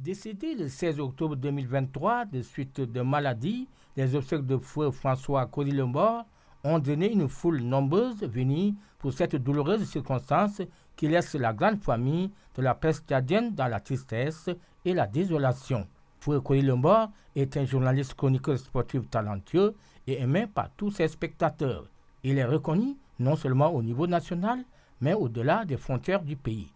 Décédé le 16 octobre 2023 de suite de maladie, les obsèques de feu François Cory-Lembord ont drainé une foule nombreuse venue pour cette douloureuse circonstance qui laisse la grande famille de la presse tchadienne dans la tristesse et la désolation. Feu Cory-Lembord est un journaliste chroniqueur sportif talentueux et aimé par tous ses spectateurs. Il est reconnu non seulement au niveau national, mais au-delà des frontières du pays.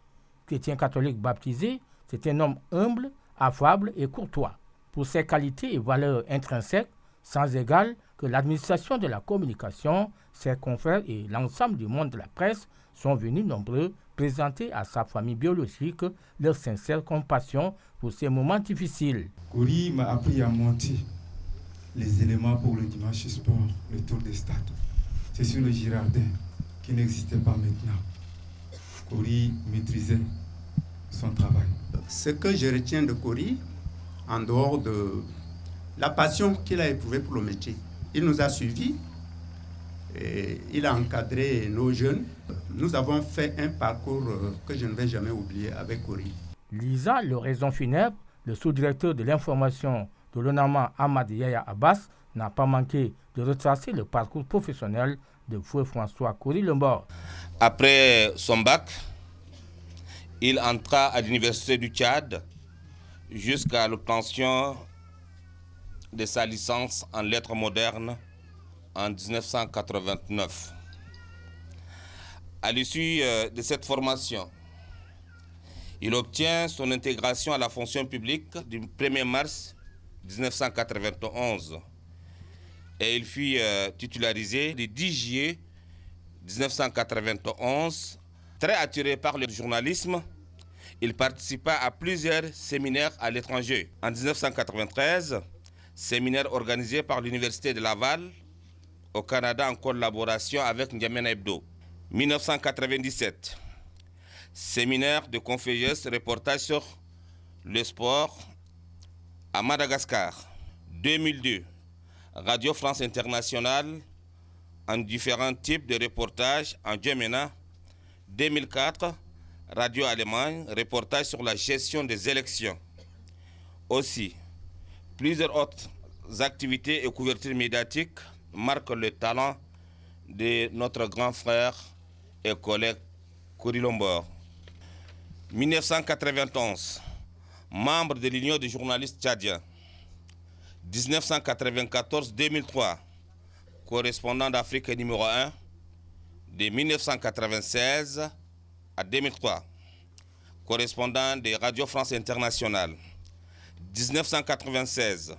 Chrétien catholique baptisé, c'est un homme humble, affable et courtois. Pour ses qualités et valeurs intrinsèques, sans égal, que l'administration de la communication, ses confrères et l'ensemble du monde de la presse sont venus nombreux présenter à sa famille biologique leur sincère compassion pour ces moments difficiles. Cory m'a appris à monter les éléments pour le dimanche sport, le tour des stades. C'est sur le Girardin qui n'existait pas maintenant. Cory maîtrisait son travail. Ce que je retiens de Cory, en dehors de la passion qu'il a éprouvée pour le métier, il nous a suivis, et il a encadré nos jeunes. Nous avons fait un parcours que je ne vais jamais oublier avec Cory. Lisa, l'oraison funèbre, le sous-directeur de l'information de l'ONAMA Ahmad Yaya Abbas, n'a pas manqué de retracer le parcours professionnel de feu François Cory-Lembord. Après son bac, il entra à l'université du Tchad jusqu'à l'obtention de sa licence en lettres modernes en 1989. À l'issue de cette formation, il obtient son intégration à la fonction publique du 1er mars 1991 et il fut titularisé le 10 juillet 1991. Très attiré par le journalisme, il participa à plusieurs séminaires à l'étranger. En 1993, séminaire organisé par l'Université de Laval au Canada en collaboration avec N'Djamena Hebdo. 1997, séminaire de Confégeus, reportage sur le sport à Madagascar. 2002, Radio France Internationale en différents types de reportages en N'Djamena. 2004, Radio Allemagne, reportage sur la gestion des élections. Aussi, plusieurs autres activités et couvertures médiatiques marquent le talent de notre grand frère et collègue Cory-Lembord. 1991, membre de l'Union des journalistes tchadiens. 1994-2003, correspondant d'Afrique numéro 1. De 1996 à 2003, correspondant de Radio France Internationale. 1996,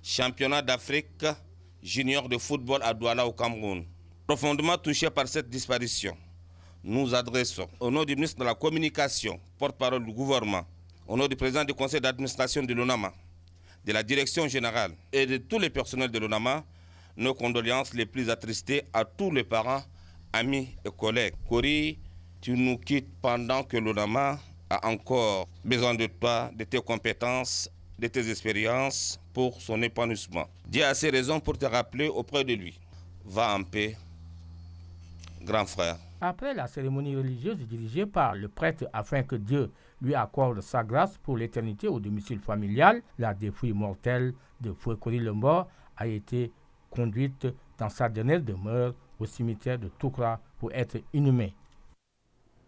championnat d'Afrique junior de football à Douala au Cameroun. Profondément touché par cette disparition, nous adressons au nom du ministre de la Communication, porte-parole du gouvernement, au nom du président du conseil d'administration de l'ONAMA, de la direction générale et de tous les personnels de l'ONAMA, nos condoléances les plus attristées à tous les parents, amis et collègues. Cory, tu nous quittes pendant que l'ONAMA a encore besoin de toi, de tes compétences, de tes expériences pour son épanouissement. Dieu a ses raisons pour te rappeler auprès de lui. Va en paix, grand frère. Après la cérémonie religieuse dirigée par le prêtre afin que Dieu lui accorde sa grâce pour l'éternité au domicile familial, la dépouille mortelle de feu Cory-Lembord a été conduite dans sa dernière demeure au cimetière de Toukra pour être inhumée.